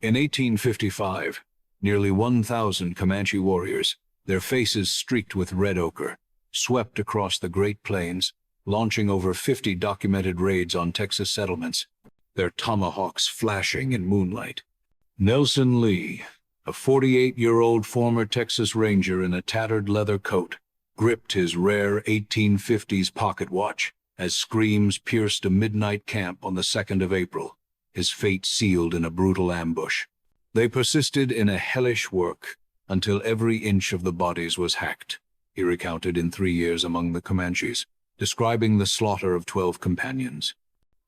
In 1855, nearly 1,000 Comanche warriors, their faces streaked with red ochre, swept across the Great Plains, launching over 50 documented raids on Texas settlements, their tomahawks flashing in moonlight. Nelson Lee, a 48-year-old former Texas Ranger in a tattered leather coat, gripped his rare 1850s pocket watch as screams pierced a midnight camp on the 2nd of April, his fate sealed in a brutal ambush. They persisted in a hellish work until every inch of the bodies was hacked, he recounted in 3 years among the Comanches, describing the slaughter of 12 companions.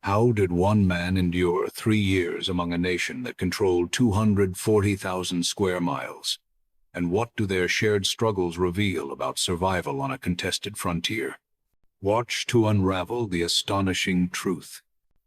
How did one man endure 3 years among a nation that controlled 240,000 square miles? And what do their shared struggles reveal about survival on a contested frontier? Watch to unravel the astonishing truth.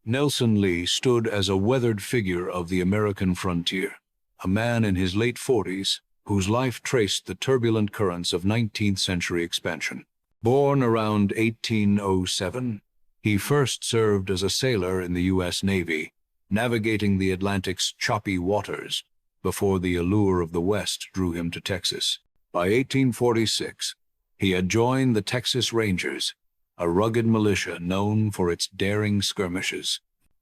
Nelson Lee stood as a weathered figure of the American frontier, a man in his late 40s whose life traced the turbulent currents of 19th century expansion. Born around 1807, he first served as a sailor in the U.S. Navy, navigating the Atlantic's choppy waters before the allure of the West drew him to Texas. By 1846, he had joined the Texas Rangers, a rugged militia known for its daring skirmishes.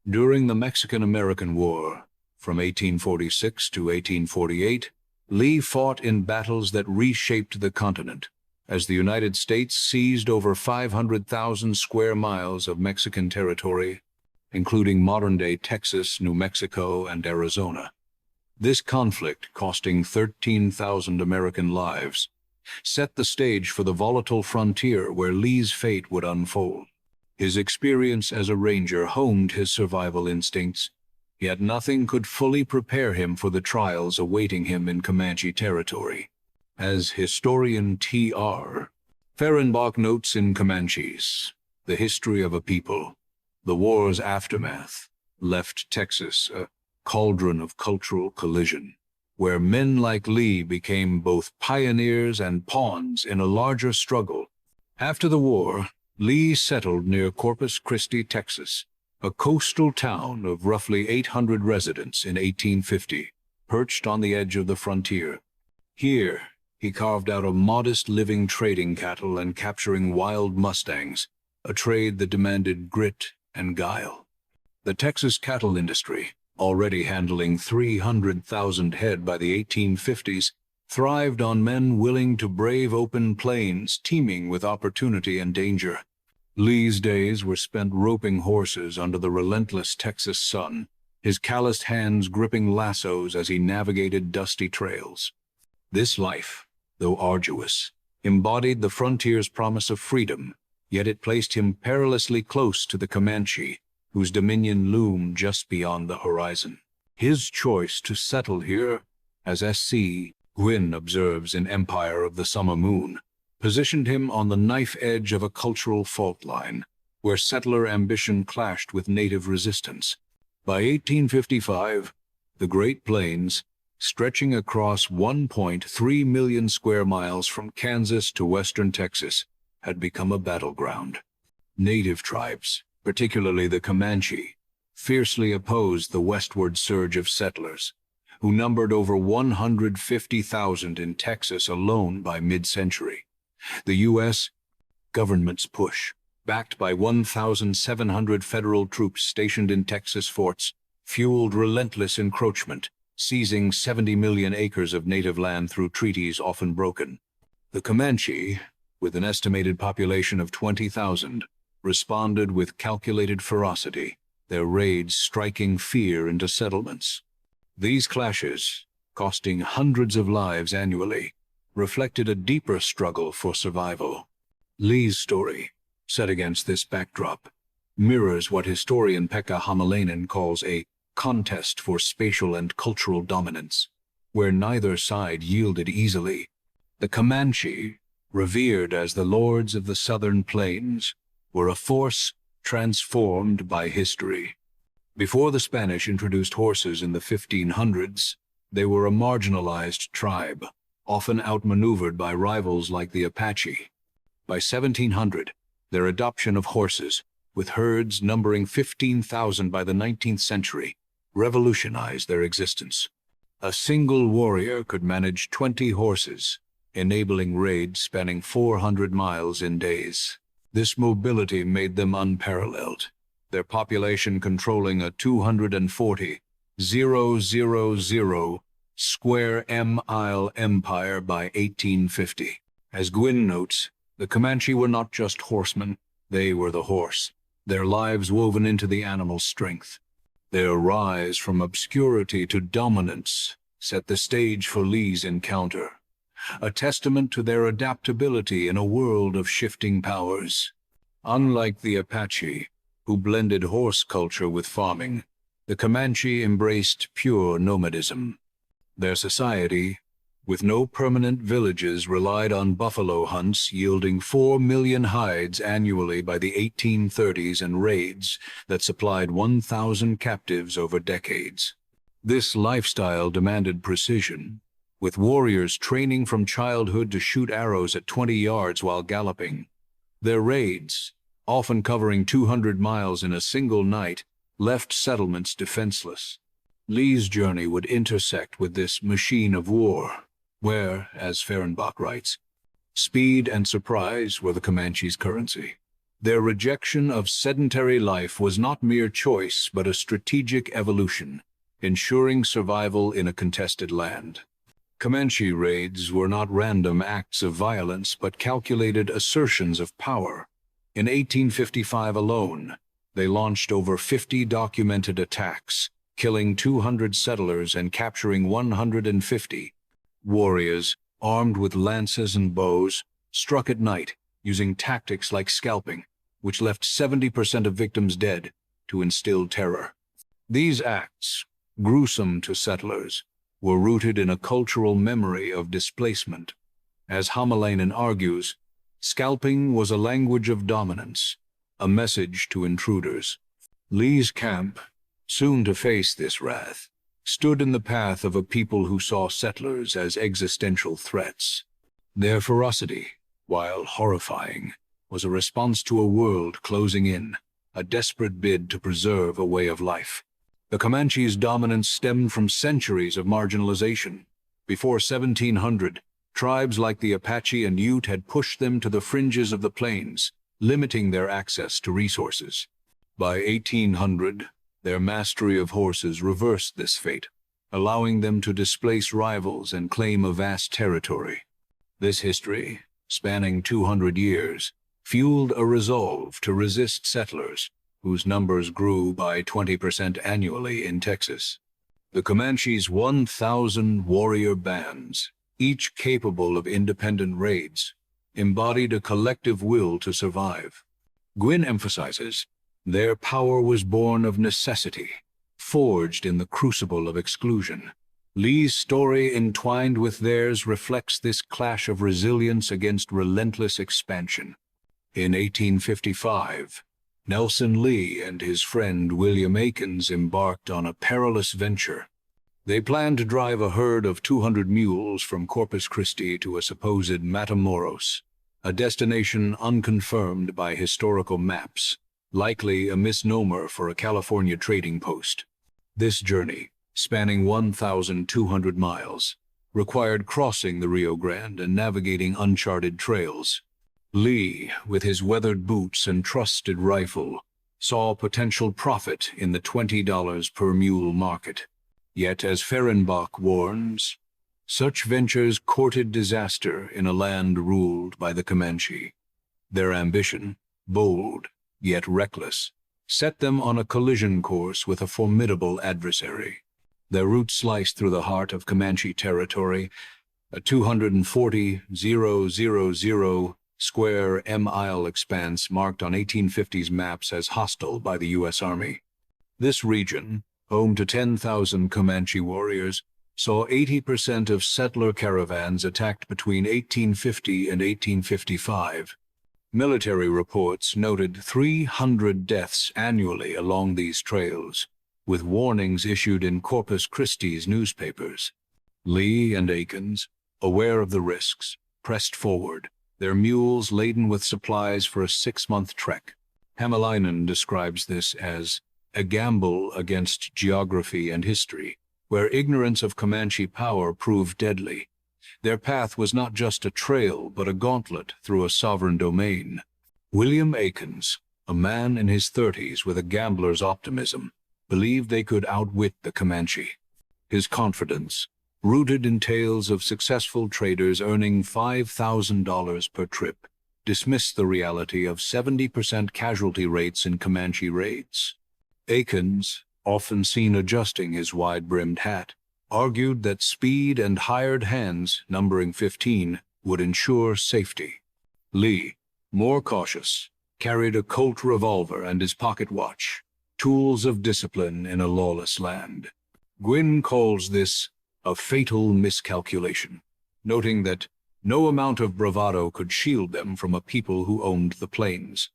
During the Mexican-American War, from 1846 to 1848, Lee fought in battles that reshaped the continent, as the United States seized over 500,000 square miles of Mexican territory, including modern-day Texas, New Mexico, and Arizona. This conflict, costing 13,000 American lives, set the stage for the volatile frontier where Lee's fate would unfold. His experience as a ranger honed his survival instincts, yet nothing could fully prepare him for the trials awaiting him in Comanche territory. As historian T.R. Fehrenbach notes in Comanches, the history of a people, the war's aftermath left Texas a cauldron of cultural collision, where men like Lee became both pioneers and pawns in a larger struggle. After the war, Lee settled near Corpus Christi, Texas, a coastal town of roughly 800 residents in 1850, perched on the edge of the frontier. Here, he carved out a modest living trading cattle and capturing wild mustangs, a trade that demanded grit and guile. The Texas cattle industry, already handling 300,000 head by the 1850s, thrived on men willing to brave open plains teeming with opportunity and danger. Lee's days were spent roping horses under the relentless Texas sun, his calloused hands gripping lassos as he navigated dusty trails. This life, though arduous, embodied the frontier's promise of freedom, yet it placed him perilously close to the Comanche, whose dominion loomed just beyond the horizon. His choice to settle here, as S.C. Gwynn observes in Empire of the Summer Moon, positioned him on the knife edge of a cultural fault line, where settler ambition clashed with native resistance. By 1855, the Great Plains, stretching across 1.3 million square miles from Kansas to western Texas, had become a battleground. Native tribes, particularly the Comanche, fiercely opposed the westward surge of settlers, who numbered over 150,000 in Texas alone by mid-century. The U.S. government's push, backed by 1,700 federal troops stationed in Texas forts, fueled relentless encroachment, seizing 70 million acres of native land through treaties often broken. The Comanche, with an estimated population of 20,000, responded with calculated ferocity, their raids striking fear into settlements. These clashes, costing hundreds of lives annually, reflected a deeper struggle for survival. Lee's story, set against this backdrop, mirrors what historian Pekka Hamalainen calls a contest for spatial and cultural dominance, where neither side yielded easily. The Comanche, revered as the lords of the southern plains, were a force transformed by history. Before the Spanish introduced horses in the 1500s, they were a marginalized tribe, often outmaneuvered by rivals like the Apache. By 1700, their adoption of horses, with herds numbering 15,000 by the 19th century, revolutionized their existence. A single warrior could manage 20 horses, enabling raids spanning 400 miles in days. This mobility made them unparalleled, their population controlling a 240,000 square mile empire by 1850. As Gwyn notes, the Comanche were not just horsemen, they were the horse, their lives woven into the animal's strength. Their rise from obscurity to dominance set the stage for Lee's encounter, a testament to their adaptability in a world of shifting powers. Unlike the Apache, who blended horse culture with farming, the Comanche embraced pure nomadism. Their society, with no permanent villages, relied on buffalo hunts yielding 4 million hides annually by the 1830s and raids that supplied 1,000 captives over decades. This lifestyle demanded precision, with warriors training from childhood to shoot arrows at 20 yards while galloping. Their raids, often covering 200 miles in a single night, left settlements defenseless. Lee's journey would intersect with this machine of war, where, as Fehrenbach writes, speed and surprise were the Comanche's currency. Their rejection of sedentary life was not mere choice, but a strategic evolution, ensuring survival in a contested land. Comanche raids were not random acts of violence, but calculated assertions of power. In 1855 alone, they launched over 50 documented attacks, killing 200 settlers and capturing 150. Warriors, armed with lances and bows, struck at night, using tactics like scalping, which left 70% of victims dead, to instill terror. These acts, gruesome to settlers, were rooted in a cultural memory of displacement. As Hamalainen argues, scalping was a language of dominance, a message to intruders. Lee's camp, soon to face this wrath, stood in the path of a people who saw settlers as existential threats. Their ferocity, while horrifying, was a response to a world closing in, a desperate bid to preserve a way of life. The Comanche's dominance stemmed from centuries of marginalization. Before 1700, tribes like the Apache and Ute had pushed them to the fringes of the plains, limiting their access to resources. By 1800, their mastery of horses reversed this fate, allowing them to displace rivals and claim a vast territory. This history, spanning 200 years, fueled a resolve to resist settlers, whose numbers grew by 20% annually in Texas. The Comanche's 1,000 warrior bands, each capable of independent raids, embodied a collective will to survive. Gwyn emphasizes, their power was born of necessity, forged in the crucible of exclusion. Lee's story, entwined with theirs, reflects this clash of resilience against relentless expansion. In 1855, Nelson Lee and his friend William Aikens embarked on a perilous venture. They planned to drive a herd of 200 mules from Corpus Christi to a supposed Matamoros, a destination unconfirmed by historical maps, likely a misnomer for a California trading post. This journey, spanning 1,200 miles, required crossing the Rio Grande and navigating uncharted trails. Lee, with his weathered boots and trusted rifle, saw potential profit in the $20 per mule market. Yet, as Fehrenbach warns, such ventures courted disaster in a land ruled by the Comanche. Their ambition, bold yet reckless, set them on a collision course with a formidable adversary. Their route sliced through the heart of Comanche territory, a 240,000 square mile expanse marked on 1850s maps as hostile by the U.S. Army. This region, home to 10,000 Comanche warriors, saw 80% of settler caravans attacked between 1850 and 1855. Military reports noted 300 deaths annually along these trails, with warnings issued in Corpus Christi's newspapers. Lee and Aikens, aware of the risks, pressed forward, their mules laden with supplies for a 6-month trek. Hamalainen describes this as a gamble against geography and history, where ignorance of Comanche power proved deadly. Their path was not just a trail, but a gauntlet through a sovereign domain. William Aikens, a man in his 30s with a gambler's optimism, believed they could outwit the Comanche. His confidence, rooted in tales of successful traders earning $5,000 per trip, dismissed the reality of 70% casualty rates in Comanche raids. Aikens, often seen adjusting his wide-brimmed hat, argued that speed and hired hands, numbering 15, would ensure safety. Lee, more cautious, carried a Colt revolver and his pocket watch, tools of discipline in a lawless land. Gwynn calls this a fatal miscalculation, noting that no amount of bravado could shield them from a people who owned the plains.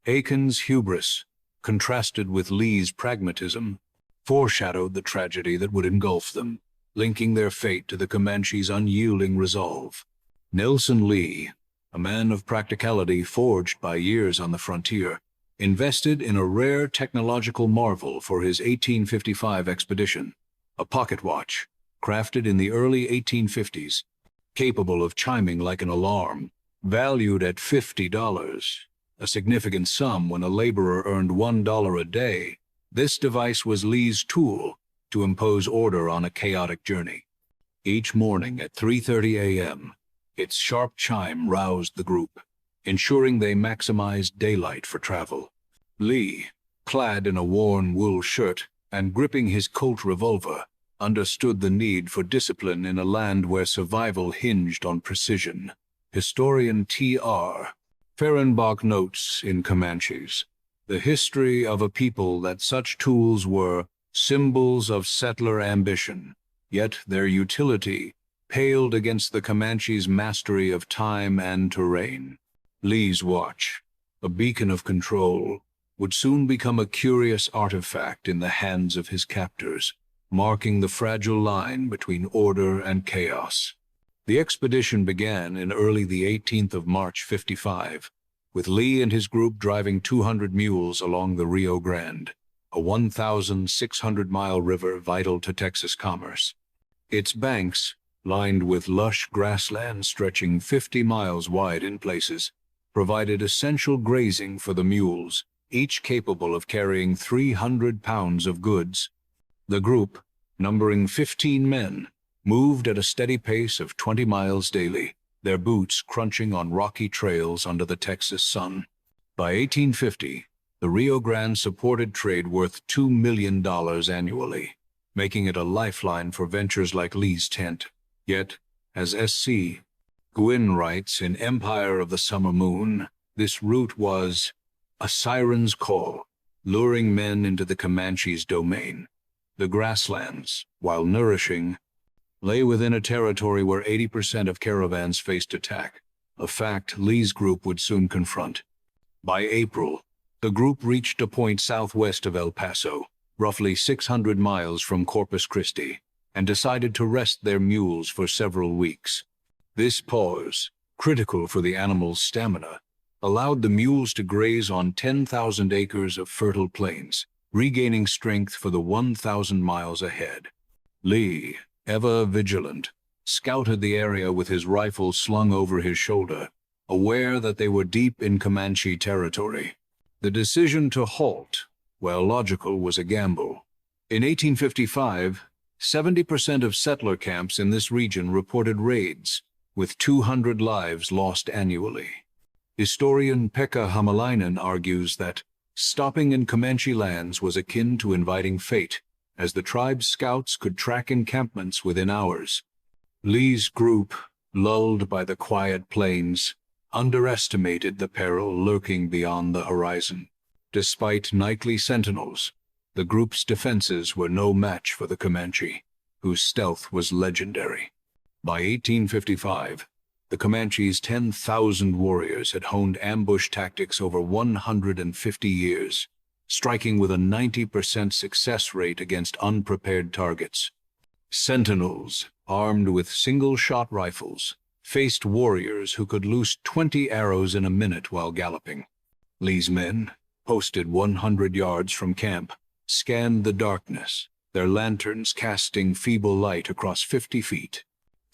Aikens' hubris, contrasted with Lee's pragmatism, foreshadowed the tragedy that would engulf them, linking their fate to the Comanche's unyielding resolve. Nelson Lee, a man of practicality forged by years on the frontier, invested in a rare technological marvel for his 1855 expedition, a pocket watch, crafted in the early 1850s, capable of chiming like an alarm, valued at $50, a significant sum when a laborer earned $1 a day. This device was Lee's tool to impose order on a chaotic journey. Each morning at 3:30 a.m., its sharp chime roused the group, ensuring they maximized daylight for travel. Lee, clad in a worn wool shirt and gripping his Colt revolver, understood the need for discipline in a land where survival hinged on precision. Historian T.R. Fehrenbach notes in Comanches, the history of a people that such tools were symbols of settler ambition, yet their utility paled against the Comanche's mastery of time and terrain. Lee's watch, a beacon of control, would soon become a curious artifact in the hands of his captors, marking the fragile line between order and chaos. The expedition began in early the 18th of March 55, with Lee and his group driving 200 mules along the Rio Grande, a 1,600-mile river vital to Texas commerce. Its banks, lined with lush grassland stretching 50 miles wide in places, provided essential grazing for the mules, each capable of carrying 300 pounds of goods. The group, numbering 15 men, moved at a steady pace of 20 miles daily, their boots crunching on rocky trails under the Texas sun. By 1850, the Rio Grande supported trade worth $2 million annually, making it a lifeline for ventures like Lee's tent. Yet, as S.C. Gwynn writes in Empire of the Summer Moon, this route was a siren's call, luring men into the Comanche's domain. The grasslands, while nourishing, lay within a territory where 80% of caravans faced attack, a fact Lee's group would soon confront. By April, the group reached a point southwest of El Paso, roughly 600 miles from Corpus Christi, and decided to rest their mules for several weeks. This pause, critical for the animals' stamina, allowed the mules to graze on 10,000 acres of fertile plains, regaining strength for the 1,000 miles ahead. Lee, ever vigilant, scouted the area with his rifle slung over his shoulder, aware that they were deep in Comanche territory. The decision to halt, while logical, was a gamble. In 1855, 70% of settler camps in this region reported raids, with 200 lives lost annually. Historian Pekka Hamalainen argues that stopping in Comanche lands was akin to inviting fate, as the tribe's scouts could track encampments within hours. Lee's group, lulled by the quiet plains, underestimated the peril lurking beyond the horizon. Despite nightly sentinels, the group's defenses were no match for the Comanche, whose stealth was legendary. By 1855, the Comanche's 10,000 warriors had honed ambush tactics over 150 years, striking with a 90% success rate against unprepared targets. Sentinels, armed with single-shot rifles, faced warriors who could loose 20 arrows in a minute while galloping. Lee's men, posted 100 yards from camp, scanned the darkness, their lanterns casting feeble light across 50 feet.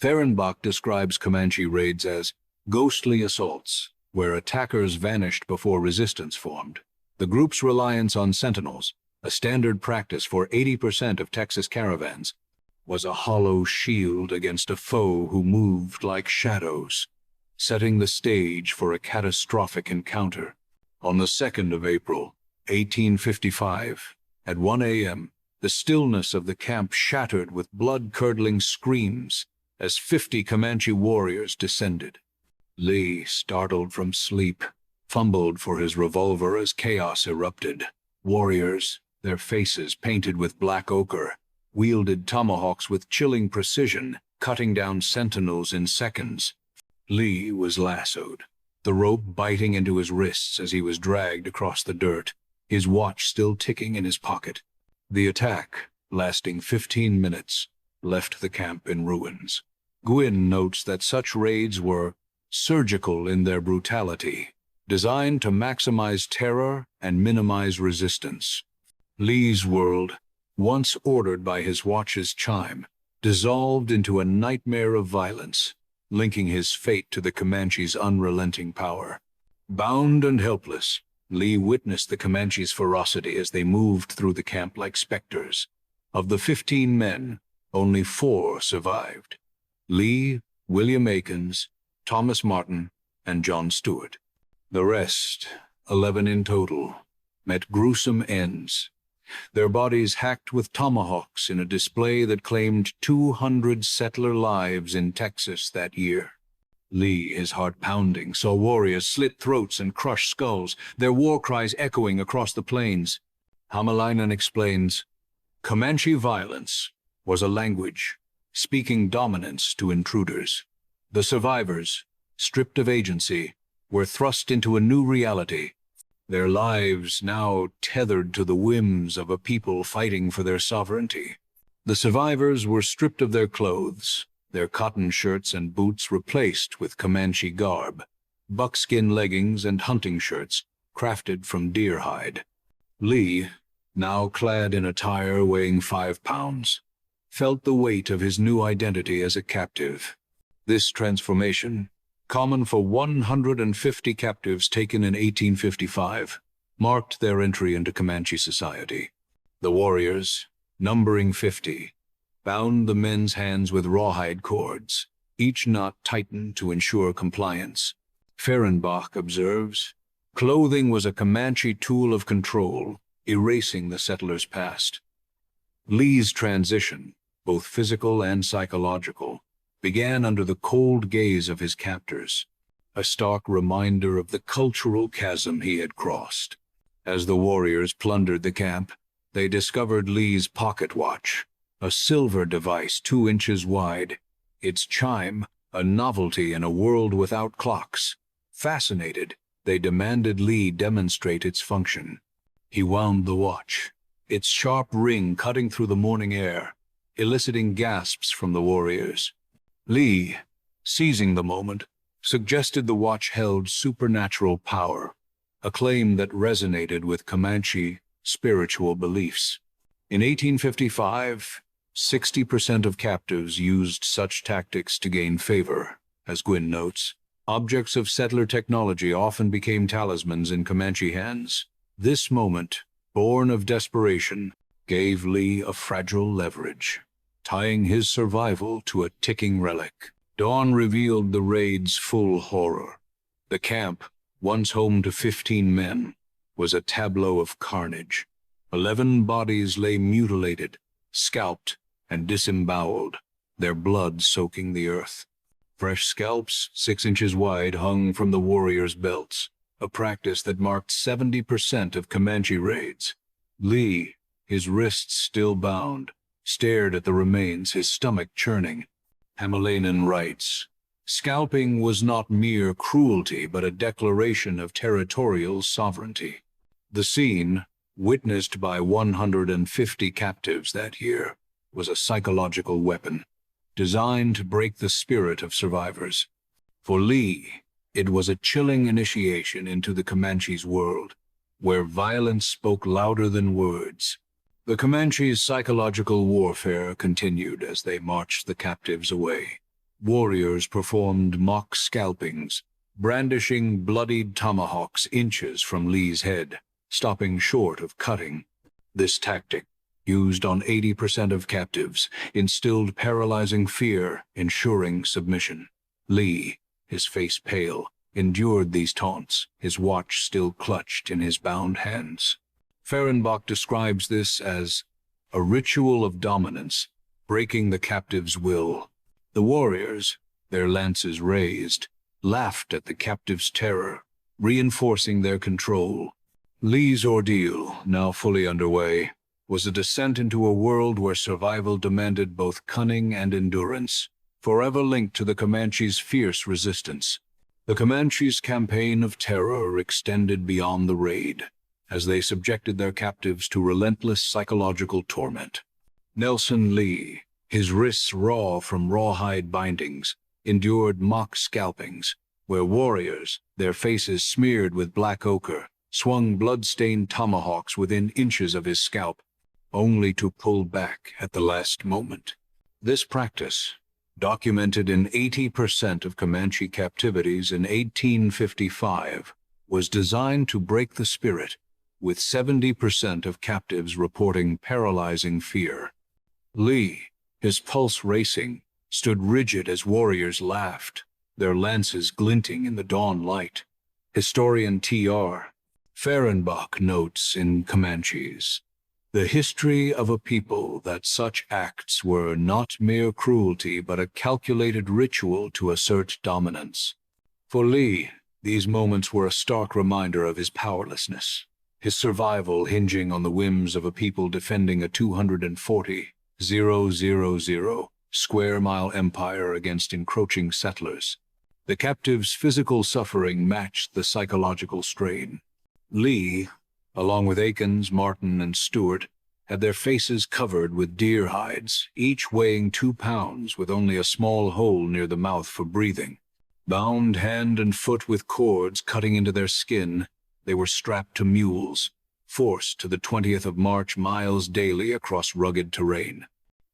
Fehrenbach describes Comanche raids as ghostly assaults, where attackers vanished before resistance formed. The group's reliance on sentinels, a standard practice for 80% of Texas caravans, was a hollow shield against a foe who moved like shadows, setting the stage for a catastrophic encounter. On the 2nd of April, 1855, at 1 a.m., the stillness of the camp shattered with blood-curdling screams as 50 Comanche warriors descended. Lee, startled from sleep, fumbled for his revolver as chaos erupted. Warriors, their faces painted with black ochre, wielded tomahawks with chilling precision, cutting down sentinels in seconds. Lee was lassoed, the rope biting into his wrists as he was dragged across the dirt, his watch still ticking in his pocket. The attack, lasting 15 minutes, left the camp in ruins. Gwynn notes that such raids were surgical in their brutality, designed to maximize terror and minimize resistance. Lee's world, once ordered by his watch's chime, dissolved into a nightmare of violence, linking his fate to the Comanche's unrelenting power. Bound and helpless, Lee witnessed the Comanche's ferocity as they moved through the camp like specters. Of the 15 men, only 4 survived: Lee, William Akins, Thomas Martin, and John Stewart. The rest, 11 in total, met gruesome ends, their bodies hacked with tomahawks in a display that claimed 200 settler lives in Texas that year. Lee, his heart pounding, saw warriors slit throats and crush skulls, their war cries echoing across the plains. Hämäläinen explains, Comanche violence was a language, speaking dominance to intruders. The survivors, stripped of agency, were thrust into a new reality, their lives now tethered to the whims of a people fighting for their sovereignty. The survivors were stripped of their clothes, their cotton shirts and boots replaced with Comanche garb, buckskin leggings and hunting shirts crafted from deer hide. Lee, now clad in attire weighing 5 pounds, felt the weight of his new identity as a captive. This transformation, common for 150 captives taken in 1855, marked their entry into Comanche society. The warriors, numbering 50, bound the men's hands with rawhide cords, each knot tightened to ensure compliance. Fehrenbach observes, clothing was a Comanche tool of control, erasing the settlers' past. Lee's transition, both physical and psychological, began under the cold gaze of his captors, a stark reminder of the cultural chasm he had crossed. As the warriors plundered the camp, they discovered Lee's pocket watch, a silver device 2 inches wide, its chime a novelty in a world without clocks. Fascinated, they demanded Lee demonstrate its function. He wound the watch, its sharp ring cutting through the morning air, eliciting gasps from the warriors. Lee, seizing the moment, suggested the watch held supernatural power, a claim that resonated with Comanche spiritual beliefs. In 1855, 60% of captives used such tactics to gain favor. As Gwynn notes, objects of settler technology often became talismans in Comanche hands. This moment, born of desperation, gave Lee a fragile leverage, tying his survival to a ticking relic. Dawn revealed the raid's full horror. The camp, once home to 15 men, was a tableau of carnage. 11 bodies lay mutilated, scalped, and disemboweled, their blood soaking the earth. Fresh scalps, 6 inches wide, hung from the warriors' belts, a practice that marked 70% of Comanche raids. Lee, his wrists still bound, stared at the remains, his stomach churning. Hämäläinen writes, scalping was not mere cruelty but a declaration of territorial sovereignty. The scene, witnessed by 150 captives that year, was a psychological weapon, designed to break the spirit of survivors. For Lee, it was a chilling initiation into the Comanche's world, where violence spoke louder than words. The Comanche's psychological warfare continued as they marched the captives away. Warriors performed mock scalpings, brandishing bloodied tomahawks inches from Lee's head, stopping short of cutting. This tactic, used on 80% of captives, instilled paralyzing fear, ensuring submission. Lee, his face pale, endured these taunts, his watch still clutched in his bound hands. Fehrenbach describes this as a ritual of dominance, breaking the captive's will. The warriors, their lances raised, laughed at the captive's terror, reinforcing their control. Lee's ordeal, now fully underway, was a descent into a world where survival demanded both cunning and endurance, forever linked to the Comanche's fierce resistance. The Comanche's campaign of terror extended beyond the raid, as they subjected their captives to relentless psychological torment. Nelson Lee, his wrists raw from rawhide bindings, endured mock scalpings, where warriors, their faces smeared with black ochre, swung blood-stained tomahawks within inches of his scalp, only to pull back at the last moment. This practice, documented in 80% of Comanche captivities in 1855, was designed to break the spirit, with 70% of captives reporting paralyzing fear. Lee, his pulse racing, stood rigid as warriors laughed, their lances glinting in the dawn light. Historian T.R. Fehrenbach notes in Comanches, "The history of a people that such acts were not mere cruelty but a calculated ritual to assert dominance." For Lee, these moments were a stark reminder of his powerlessness, his survival hinging on the whims of a people defending a 240,000 square mile empire against encroaching settlers. The captives' physical suffering matched the psychological strain. Lee, along with Akins, Martin, and Stewart, had their faces covered with deer hides, each weighing 2 pounds with only a small hole near the mouth for breathing. Bound hand and foot with cords cutting into their skin, they were strapped to mules, forced to the 20th of March miles daily across rugged terrain.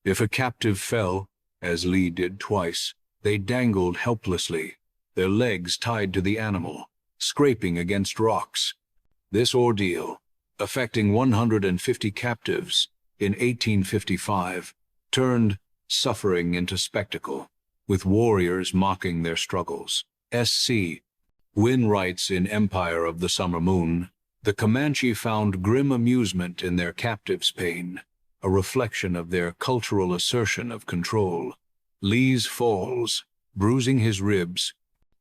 If a captive fell, as Lee did twice, they dangled helplessly, their legs tied to the animal, scraping against rocks. This ordeal, affecting 150 captives in 1855, turned suffering into spectacle, with warriors mocking their struggles. S.C. Wynne writes in Empire of the Summer Moon, "The Comanche found grim amusement in their captives' pain, a reflection of their cultural assertion of control. Lee's falls, bruising his ribs,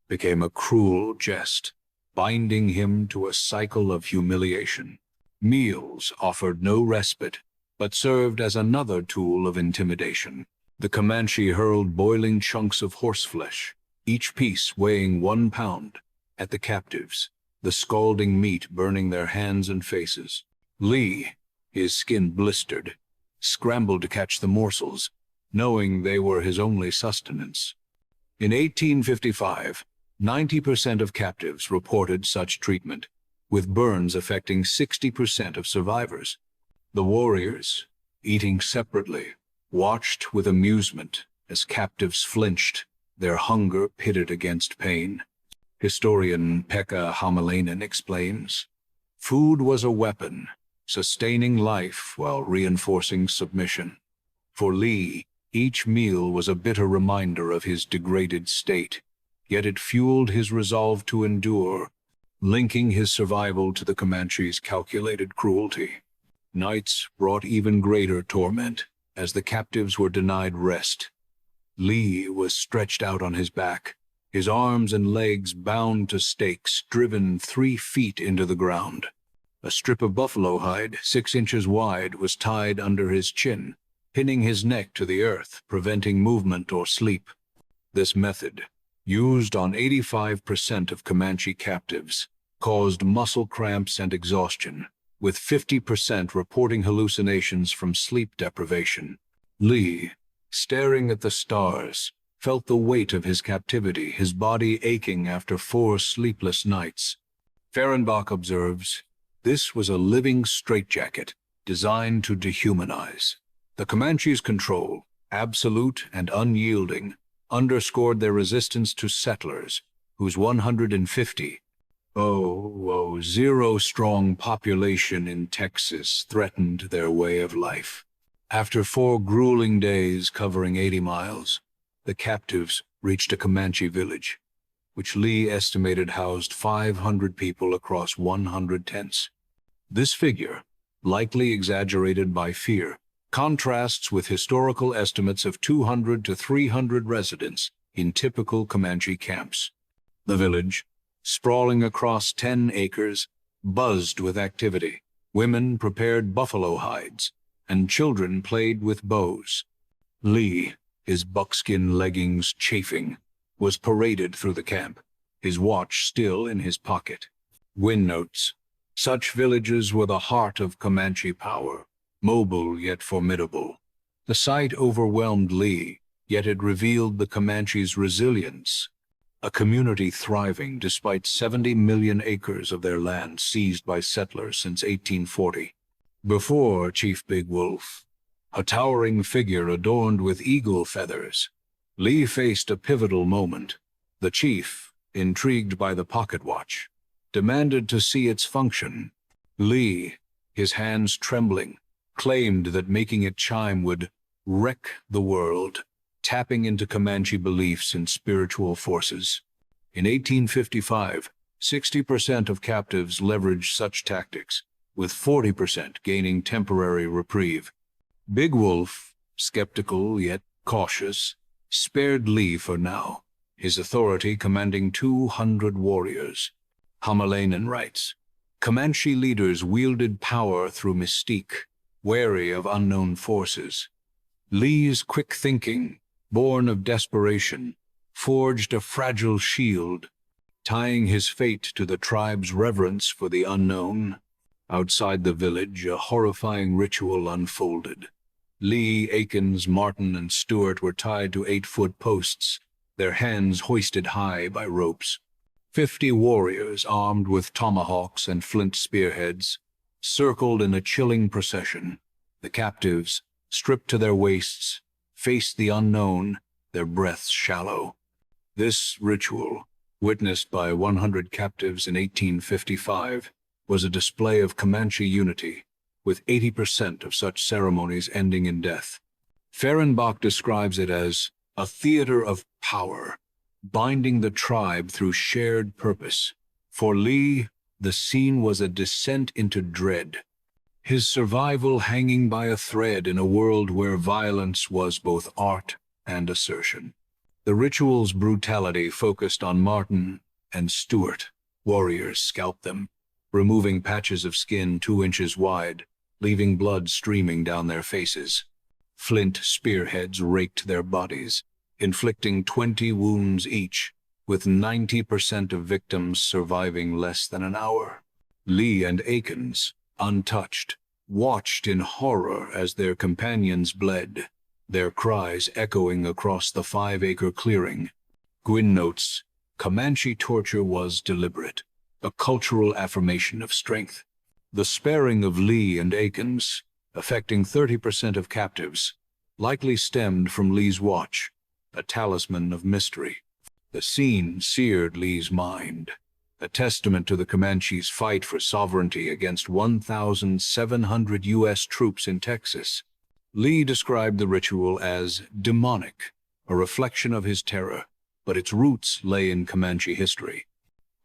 became a cruel jest, binding him to a cycle of humiliation. Meals offered no respite, but served as another tool of intimidation. The Comanche hurled boiling chunks of horseflesh, each piece weighing 1 pound, at the captives, the scalding meat burning their hands and faces. Lee, his skin blistered, scrambled to catch the morsels, knowing they were his only sustenance. In 1855, 90% of captives reported such treatment, with burns affecting 60% of survivors. The warriors, eating separately, watched with amusement as captives flinched, their hunger pitted against pain. Historian Pekka Hamalainen explains, "Food was a weapon, sustaining life while reinforcing submission. For Lee, each meal was a bitter reminder of his degraded state, yet it fueled his resolve to endure, linking his survival to the Comanche's calculated cruelty. Nights brought even greater torment, as the captives were denied rest. Lee was stretched out on his back, his arms and legs bound to stakes driven 3 feet into the ground. A strip of buffalo hide, 6 inches wide, was tied under his chin, pinning his neck to the earth, preventing movement or sleep. This method, used on 85% of Comanche captives, caused muscle cramps and exhaustion, with 50% reporting hallucinations from sleep deprivation. Lee, staring at the stars, felt the weight of his captivity, his body aching after 4 sleepless nights. Fehrenbach observes, "This was a living straitjacket, designed to dehumanize. The Comanches' control, absolute and unyielding, underscored their resistance to settlers, whose 150-strong population in Texas threatened their way of life. After 4 grueling days covering 80 miles, the captives reached a Comanche village, which Lee estimated housed 500 people across 100 tents. This figure, likely exaggerated by fear, contrasts with historical estimates of 200 to 300 residents in typical Comanche camps. The village, sprawling across 10 acres, buzzed with activity. Women prepared buffalo hides, and children played with bows. Lee, his buckskin leggings chafing, was paraded through the camp, his watch still in his pocket. Gwyn notes, "Such villages were the heart of Comanche power, mobile yet formidable." The sight overwhelmed Lee, yet it revealed the Comanches' resilience, a community thriving despite 70 million acres of their land seized by settlers since 1840. Before Chief Big Wolf, a towering figure adorned with eagle feathers, Lee faced a pivotal moment. The chief, intrigued by the pocket watch, demanded to see its function. Lee, his hands trembling, claimed that making it chime would wreck the world, tapping into Comanche beliefs in spiritual forces. In 1855, 60% of captives leveraged such tactics, with 40% gaining temporary reprieve. Big Wolf, skeptical yet cautious, spared Lee for now, his authority commanding 200 warriors. Hamalainen writes, "Comanche leaders wielded power through mystique, wary of unknown forces. Lee's quick thinking, born of desperation, forged a fragile shield, tying his fate to the tribe's reverence for the unknown." Outside the village, a horrifying ritual unfolded. Lee, Aikens, Martin, and Stewart were tied to 8-foot posts, their hands hoisted high by ropes. 50 warriors, armed with tomahawks and flint spearheads, circled in a chilling procession. The captives, stripped to their waists, faced the unknown, their breaths shallow. This ritual, witnessed by 100 captives in 1855, was a display of Comanche unity, with 80% of such ceremonies ending in death. Fehrenbach describes it as a theater of power, binding the tribe through shared purpose. For Lee, the scene was a descent into dread, his survival hanging by a thread in a world where violence was both art and assertion. The ritual's brutality focused on Martin and Stewart. Warriors scalped them, removing patches of skin 2 inches wide, leaving blood streaming down their faces. Flint spearheads raked their bodies, inflicting 20 wounds each, with 90% of victims surviving less than an hour. Lee and Aikens, untouched, watched in horror as their companions bled, their cries echoing across the 5-acre clearing. Gwyn notes, "Comanche torture was deliberate, a cultural affirmation of strength." The sparing of Lee and Aikens, affecting 30% of captives, likely stemmed from Lee's watch, a talisman of mystery. The scene seared Lee's mind, a testament to the Comanches' fight for sovereignty against 1,700 U.S. troops in Texas. Lee described the ritual as demonic, a reflection of his terror, but its roots lay in Comanche history.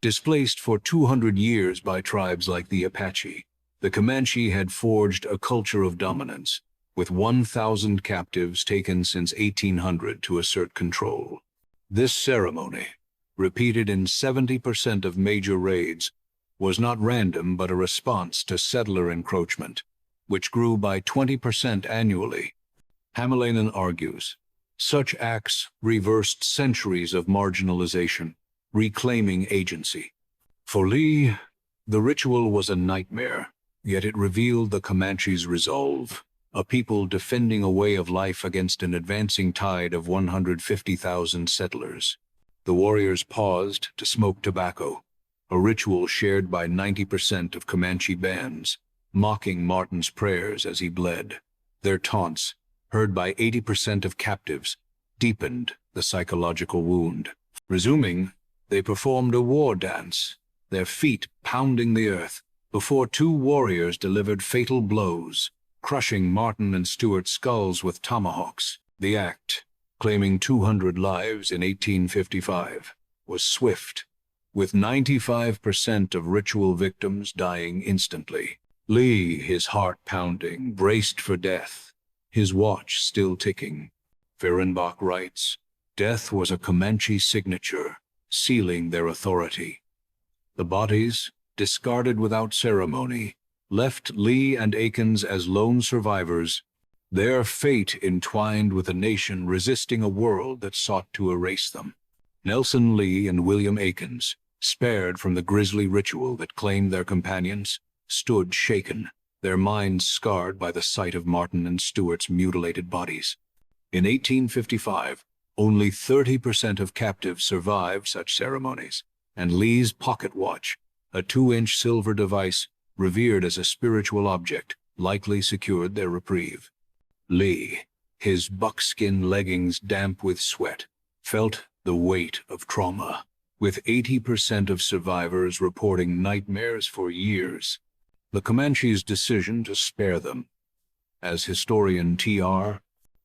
Displaced for 200 years by tribes like the Apache, the Comanche had forged a culture of dominance, with 1,000 captives taken since 1800 to assert control. This ceremony, repeated in 70% of major raids, was not random but a response to settler encroachment, which grew by 20% annually. Hamalainen argues, such acts reversed centuries of marginalization, reclaiming agency. For Lee, the ritual was a nightmare, yet it revealed the Comanches' resolve, a people defending a way of life against an advancing tide of 150,000 settlers. The warriors paused to smoke tobacco, a ritual shared by 90% of Comanche bands, mocking Martin's prayers as he bled. Their taunts, heard by 80% of captives, deepened the psychological wound. Resuming, they performed a war dance, their feet pounding the earth, before two warriors delivered fatal blows, crushing Martin and Stuart's skulls with tomahawks. The act, claiming 200 lives in 1855, was swift, with 95% of ritual victims dying instantly. Lee, his heart pounding, braced for death, his watch still ticking. Fehrenbach writes, "Death was a Comanche signature, sealing their authority." The bodies, discarded without ceremony, left Lee and Aikens as lone survivors, their fate entwined with a nation resisting a world that sought to erase them. Nelson Lee and William Aikens, spared from the grisly ritual that claimed their companions, stood shaken, their minds scarred by the sight of Martin and Stuart's mutilated bodies. In 1855, only 30% of captives survived such ceremonies, and Lee's pocket watch, a 2-inch silver device revered as a spiritual object, likely secured their reprieve. Lee, his buckskin leggings damp with sweat, felt the weight of trauma, with 80% of survivors reporting nightmares for years. The Comanche's decision to spare them. As historian T.R.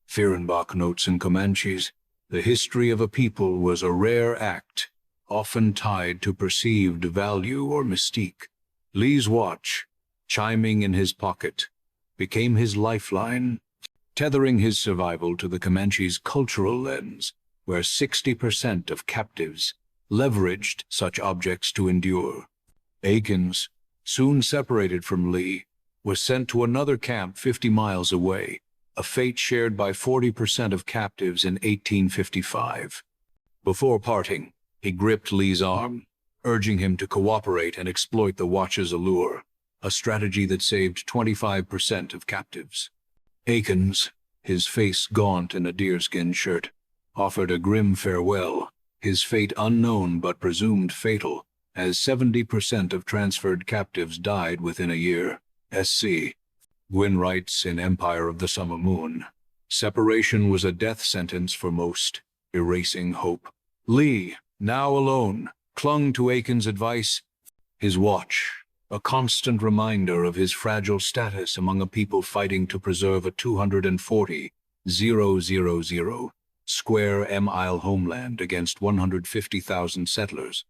Fehrenbach notes in Comanches, the history of a people was a rare act, often tied to perceived value or mystique. Lee's watch, chiming in his pocket, became his lifeline, tethering his survival to the Comanche's cultural lens, where 60% of captives leveraged such objects to endure. Aikens, soon separated from Lee, was sent to another camp 50 miles away, a fate shared by 40% of captives in 1855. Before parting, he gripped Lee's arm, urging him to cooperate and exploit the watch's allure, a strategy that saved 25% of captives. Aikens, his face gaunt in a deerskin shirt, offered a grim farewell, his fate unknown but presumed fatal, as 70% of transferred captives died within a year. S.C. Gwyn writes in Empire of the Summer Moon, "Separation was a death sentence for most, erasing hope." Lee, now alone, clung to Aikens' advice, his watch, a constant reminder of his fragile status among a people fighting to preserve a 240,000 square mile homeland against 150,000 settlers.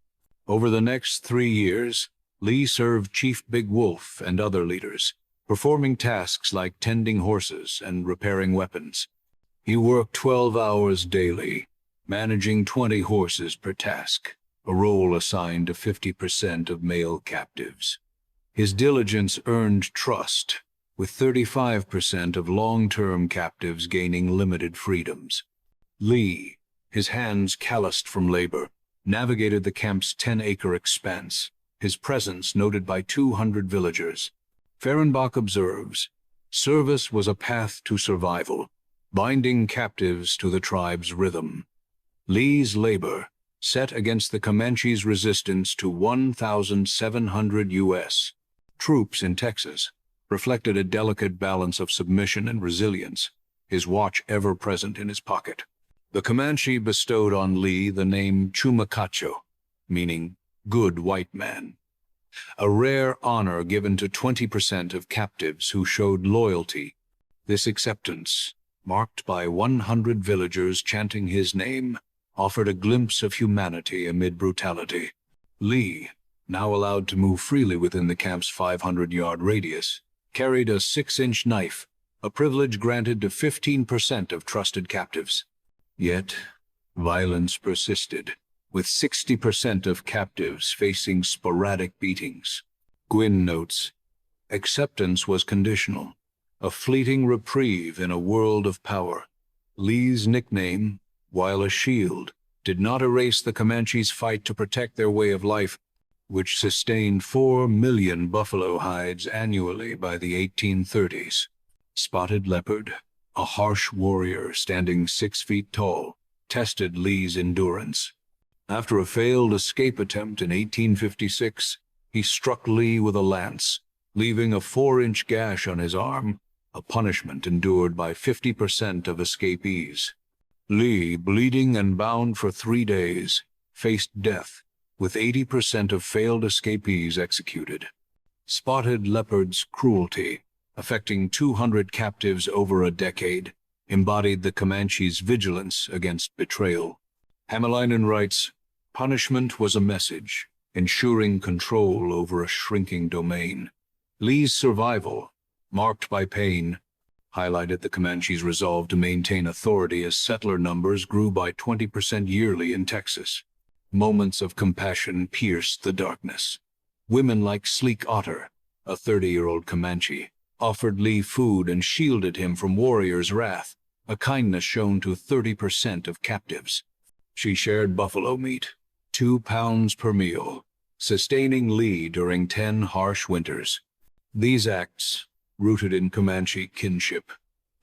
Over the next 3 years, Lee served Chief Big Wolf and other leaders, performing tasks like tending horses and repairing weapons. He worked 12 hours daily, managing 20 horses per task, a role assigned to 50% of male captives. His diligence earned trust, with 35% of long-term captives gaining limited freedoms. Lee, his hands calloused from labor, navigated the camp's 10-acre expanse, his presence noted by 200 villagers. Fehrenbach observes, service was a path to survival, binding captives to the tribe's rhythm. Lee's labor, set against the Comanche's resistance to 1,700 U.S. troops in Texas, reflected a delicate balance of submission and resilience, his watch ever present in his pocket. The Comanche bestowed on Lee the name Chumacacho, meaning good white man, a rare honor given to 20% of captives who showed loyalty. This acceptance, marked by 100 villagers chanting his name, offered a glimpse of humanity amid brutality. Lee, now allowed to move freely within the camp's 500-yard radius, carried a 6-inch knife, a privilege granted to 15% of trusted captives. Yet, violence persisted, with 60% of captives facing sporadic beatings. Gwyn notes, acceptance was conditional, a fleeting reprieve in a world of power. Lee's nickname, while a shield, did not erase the Comanche's fight to protect their way of life, which sustained 4 million buffalo hides annually by the 1830s. Spotted Leopard, a harsh warrior standing 6 feet tall, tested Lee's endurance. After a failed escape attempt in 1856, he struck Lee with a lance, leaving a 4-inch gash on his arm, a punishment endured by 50% of escapees. Lee, bleeding and bound for 3 days, faced death, with 80% of failed escapees executed. Spotted leopard's cruelty, affecting 200 captives over a decade, embodied the Comanche's vigilance against betrayal. Hämäläinen writes, "Punishment was a message, ensuring control over a shrinking domain." Lee's survival, marked by pain, highlighted the Comanche's resolve to maintain authority as settler numbers grew by 20% yearly in Texas. Moments of compassion pierced the darkness. Women like Sleek Otter, a 30-year-old Comanche, offered Lee food and shielded him from warriors' wrath, a kindness shown to 30% of captives. She shared buffalo meat, 2 pounds per meal, sustaining Lee during 10 harsh winters. These acts, rooted in Comanche kinship,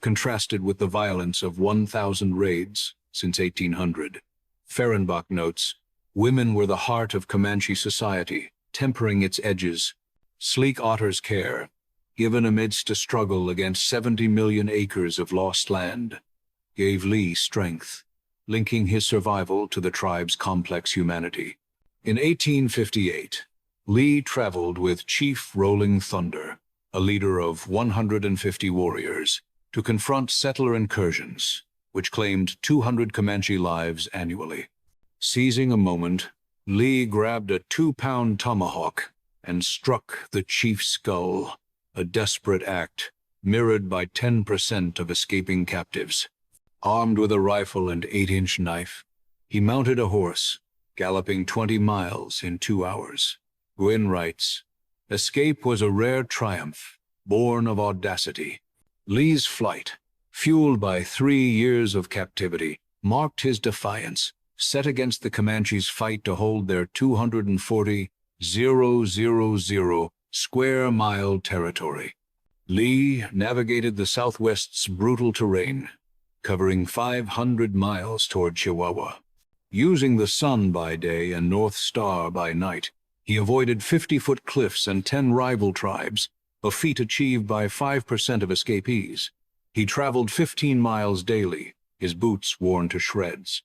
contrasted with the violence of 1,000 raids since 1800. Fehrenbach notes, "Women were the heart of Comanche society, tempering its edges." Sleek Otter's care, given amidst a struggle against 70 million acres of lost land, gave Lee strength, linking his survival to the tribe's complex humanity. In 1858, Lee traveled with Chief Rolling Thunder, a leader of 150 warriors, to confront settler incursions, which claimed 200 Comanche lives annually. Seizing a moment, Lee grabbed a 2-pound tomahawk and struck the chief's skull, a desperate act mirrored by 10% of escaping captives. Armed with a rifle and 8-inch knife, he mounted a horse, galloping 20 miles in 2 hours. Gwynn writes, "Escape was a rare triumph, born of audacity." Lee's flight, fueled by 3 years of captivity, marked his defiance, set against the Comanche's fight to hold their 240,000 square mile territory. Lee navigated the Southwest's brutal terrain, covering 500 miles toward Chihuahua. Using the sun by day and North Star by night, he avoided 50-foot cliffs and 10 rival tribes, a feat achieved by 5% of escapees. He traveled 15 miles daily, his boots worn to shreds.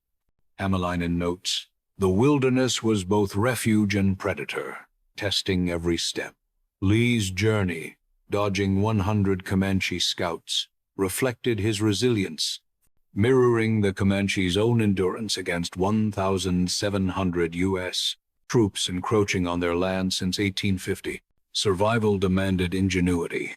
Hämäläinen notes, "The wilderness was both refuge and predator, testing every step." Lee's journey, dodging 100 Comanche scouts, reflected his resilience, mirroring the Comanche's own endurance against 1,700 U.S. troops encroaching on their land since 1850. Survival demanded ingenuity.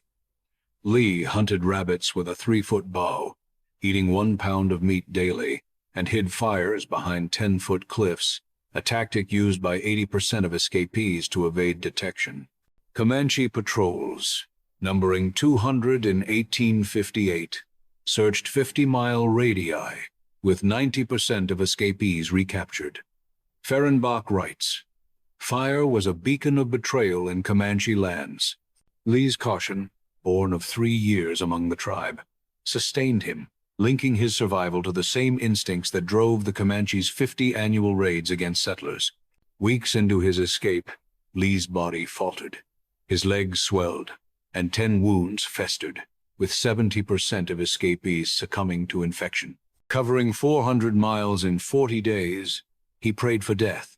Lee hunted rabbits with a 3-foot bow, eating 1 pound of meat daily, and hid fires behind 10-foot cliffs, a tactic used by 80% of escapees to evade detection. Comanche patrols, numbering 200 in 1858, searched 50-mile radii, with 90% of escapees recaptured. Fehrenbach writes, "Fire was a beacon of betrayal in Comanche lands." Lee's caution, born of 3 years among the tribe, sustained him, linking his survival to the same instincts that drove the Comanche's 50 annual raids against settlers. Weeks into his escape, Lee's body faltered. His legs swelled, and 10 wounds festered, with 70% of escapees succumbing to infection. Covering 400 miles in 40 days, he prayed for death,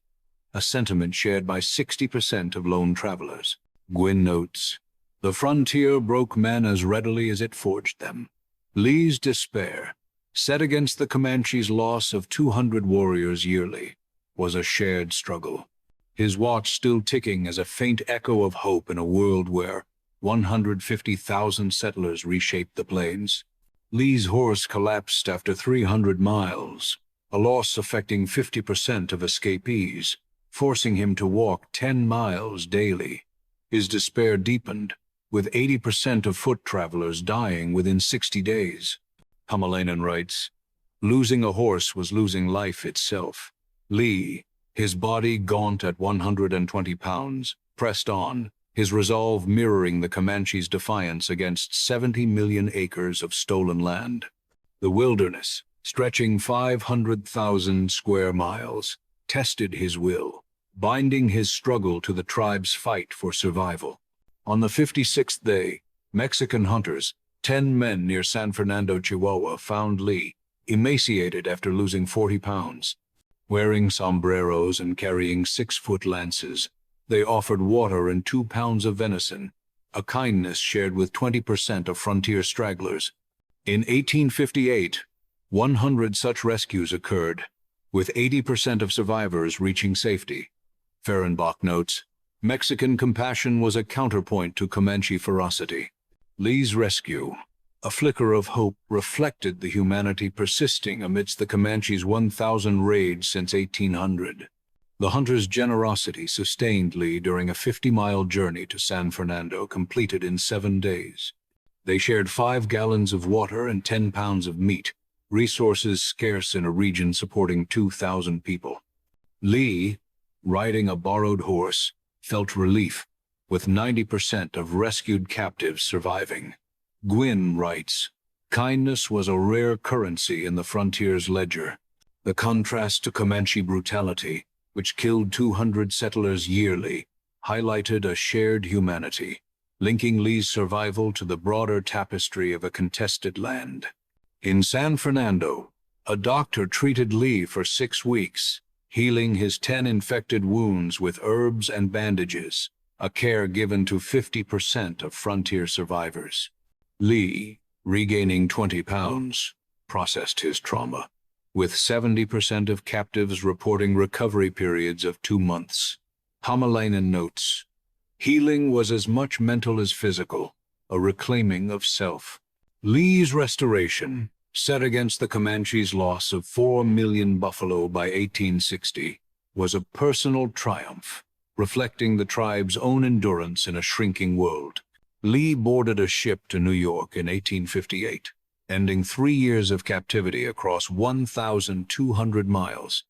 a sentiment shared by 60% of lone travelers. Gwynn notes, "The frontier broke men as readily as it forged them." Lee's despair, set against the Comanche's loss of 200 warriors yearly, was a shared struggle, his watch still ticking as a faint echo of hope in a world where 150,000 settlers reshaped the plains. Lee's horse collapsed after 300 miles, a loss affecting 50% of escapees, forcing him to walk 10 miles daily. His despair deepened, with 80% of foot travelers dying within 60 days. Hämäläinen writes, "Losing a horse was losing life itself." Lee, his body gaunt at 120 pounds, pressed on, his resolve mirroring the Comanche's defiance against 70 million acres of stolen land. The wilderness, stretching 500,000 square miles, tested his will, binding his struggle to the tribe's fight for survival. On the 56th day, Mexican hunters, 10 men near San Fernando, Chihuahua, found Lee, emaciated after losing 40 pounds. Wearing sombreros and carrying 6-foot lances, they offered water and 2 pounds of venison, a kindness shared with 20% of frontier stragglers. In 1858, 100 such rescues occurred, with 80% of survivors reaching safety. Fehrenbach notes, Mexican compassion was a counterpoint to Comanche ferocity. Lee's rescue, a flicker of hope, reflected the humanity persisting amidst the Comanche's 1,000 raids since 1800. The hunters' generosity sustained Lee during a 50-mile journey to San Fernando, completed in 7 days. They shared 5 gallons of water and 10 pounds of meat, resources scarce in a region supporting 2,000 people. Lee, riding a borrowed horse, felt relief, with 90% of rescued captives surviving. Gwynn writes, kindness was a rare currency in the frontier's ledger. The contrast to Comanche brutality, which killed 200 settlers yearly, highlighted a shared humanity, linking Lee's survival to the broader tapestry of a contested land. In San Fernando, a doctor treated Lee for 6 weeks, healing his 10 infected wounds with herbs and bandages, a care given to 50% of frontier survivors. Lee, regaining 20 pounds, processed his trauma, with 70% of captives reporting recovery periods of 2 months. Hamalainen notes, healing was as much mental as physical, a reclaiming of self. Lee's restoration, set against the Comanche's loss of 4 million buffalo by 1860, was a personal triumph, reflecting the tribe's own endurance in a shrinking world. Lee boarded a ship to New York in 1858, ending 3 years of captivity across 1,200 miles.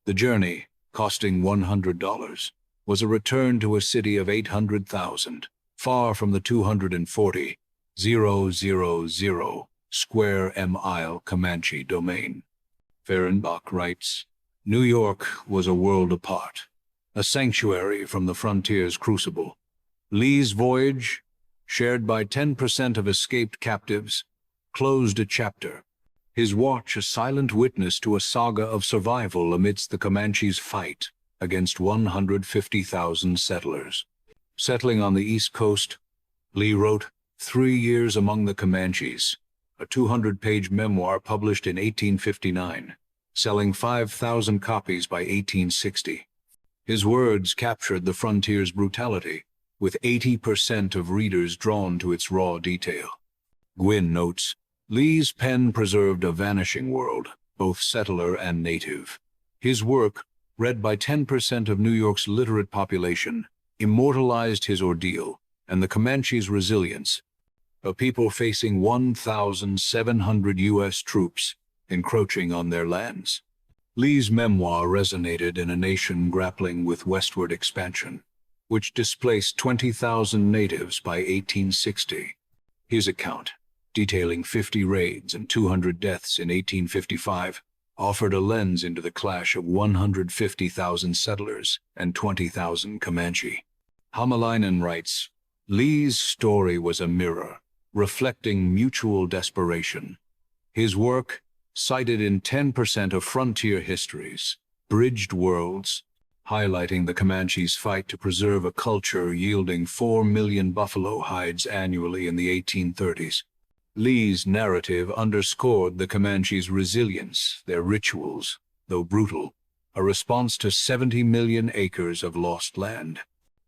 The journey, costing $100, was a return to a city of 800,000, far from the 240,000 square mile Comanche domain. Fehrenbach writes, New York was a world apart, a sanctuary from the frontier's crucible. Lee's voyage, shared by 10% of escaped captives, closed a chapter. His watch a silent witness to a saga of survival amidst the Comanche's fight against 150,000 settlers. Settling on the East Coast, Lee wrote 3 Years Among the Comanches, a 200-page memoir published in 1859, selling 5,000 copies by 1860. His words captured the frontier's brutality, with 80% of readers drawn to its raw detail. Gwynn notes, Lee's pen preserved a vanishing world, both settler and native. His work, read by 10% of New York's literate population, immortalized his ordeal and the Comanche's resilience, a people facing 1,700 U.S. troops encroaching on their lands. Lee's memoir resonated in a nation grappling with westward expansion, which displaced 20,000 natives by 1860. His account, detailing 50 raids and 200 deaths in 1855, offered a lens into the clash of 150,000 settlers and 20,000 Comanche. Hamalainen writes, Lee's story was a mirror, reflecting mutual desperation. His work, cited in 10% of frontier histories, bridged worlds, highlighting the Comanche's fight to preserve a culture yielding 4 million buffalo hides annually in the 1830s. Lee's narrative underscored the Comanche's resilience, their rituals, though brutal, a response to 70 million acres of lost land.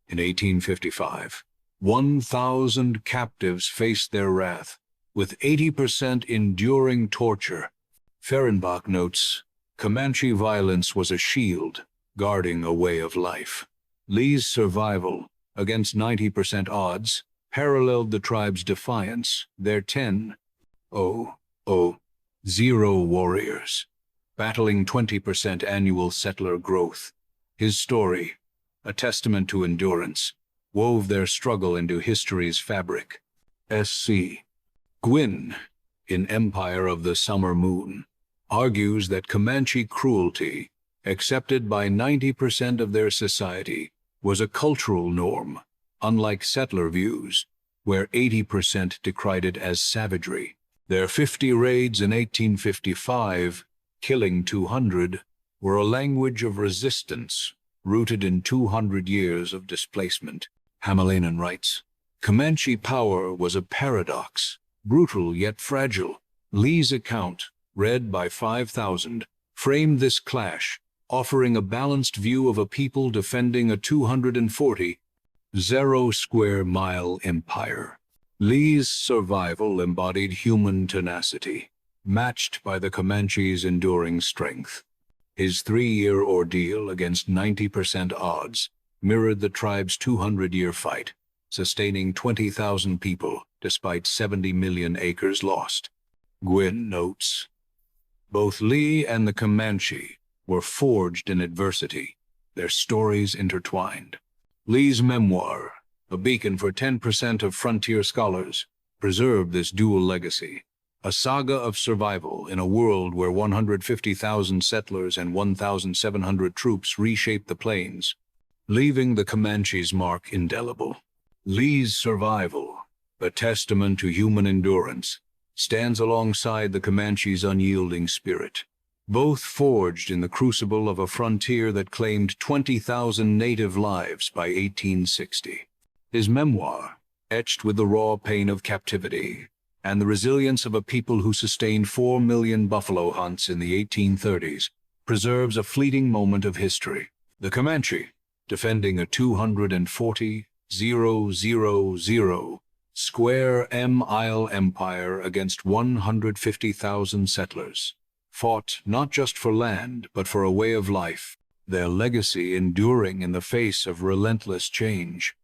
In 1855, 1,000 captives faced their wrath, with 80% enduring torture. Fehrenbach notes, Comanche violence was a shield, guarding a way of life. Lee's survival, against 90% odds, paralleled the tribe's defiance, their 10,000 warriors, battling 20% annual settler growth. His story, a testament to endurance, wove their struggle into history's fabric. S.C. Gwynn, in Empire of the Summer Moon, argues that Comanche cruelty, accepted by 90% of their society, was a cultural norm, unlike settler views, where 80% decried it as savagery. Their 50 raids in 1855, killing 200, were a language of resistance rooted in 200 years of displacement. Hamalainen writes, Comanche power was a paradox, brutal yet fragile. Lee's account, read by 5,000, framed this clash, offering a balanced view of a people defending a 240 square mile empire. Lee's survival embodied human tenacity, matched by the Comanche's enduring strength. His 3-year ordeal against 90% odds mirrored the tribe's 200-year fight, sustaining 20,000 people despite 70 million acres lost. Gwyn notes, both Lee and the Comanche were forged in adversity, their stories intertwined. Lee's memoir, a beacon for 10% of frontier scholars, preserved this dual legacy, a saga of survival in a world where 150,000 settlers and 1,700 troops reshaped the plains, leaving the Comanche's mark indelible. Lee's survival, a testament to human endurance, stands alongside the Comanche's unyielding spirit, both forged in the crucible of a frontier that claimed 20,000 native lives by 1860. His memoir, etched with the raw pain of captivity and the resilience of a people who sustained 4 million buffalo hunts in the 1830s, preserves a fleeting moment of history. The Comanche, defending a 240,000 square mile empire against 150,000 settlers, fought not just for land but for a way of life, their legacy enduring in the face of relentless change.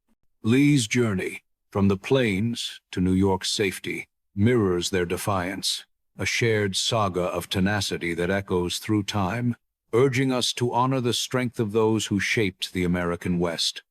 Lee's journey, from the plains to New York's safety, mirrors their defiance, a shared saga of tenacity that echoes through time, urging us to honor the strength of those who shaped the American West.